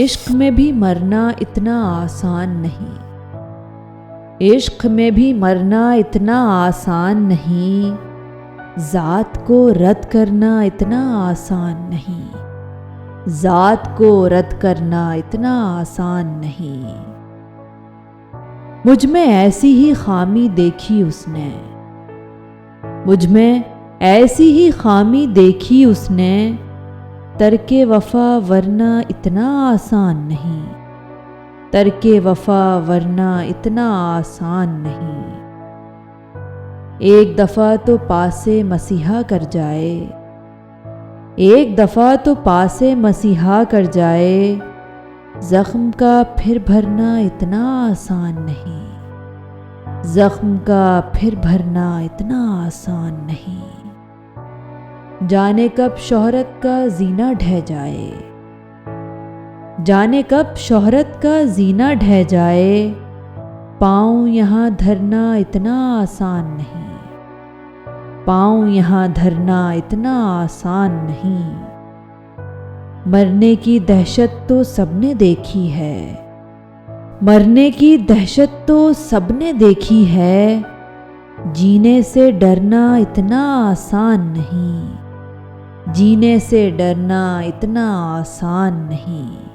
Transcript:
इश्क में भी मरना इतना आसान नहीं, इश्क में भी मरना इतना आसान नहीं, ज़ात को रद्द करना इतना आसान नहीं, ज़ात को रद्द करना इतना आसान नहीं। मुझ में ऐसी ही खामी देखी उसने, मुझ में ऐसी ही खामी देखी उसने, तर्के वफ़ा वरना इतना आसान नहीं, तर्के वफ़ा वरना इतना आसान नहीं। एक दफ़ा तो पासे मसीहा कर जाए, एक दफ़ा तो पासे मसीहा कर जाए, ज़ख्म का फिर भरना इतना आसान नहीं, ज़ख्म का फिर भरना इतना आसान नहीं। जाने कब शोहरत का जीना ढह जाए, जाने कब शोहरत का जीना ढह जाए, पाँव यहाँ धरना इतना आसान नहीं, पाँव यहाँ धरना इतना आसान नहीं। मरने की दहशत तो सबने देखी है, मरने की दहशत तो सबने देखी है, जीने से डरना इतना आसान नहीं, जीने से डरना इतना आसान नहीं।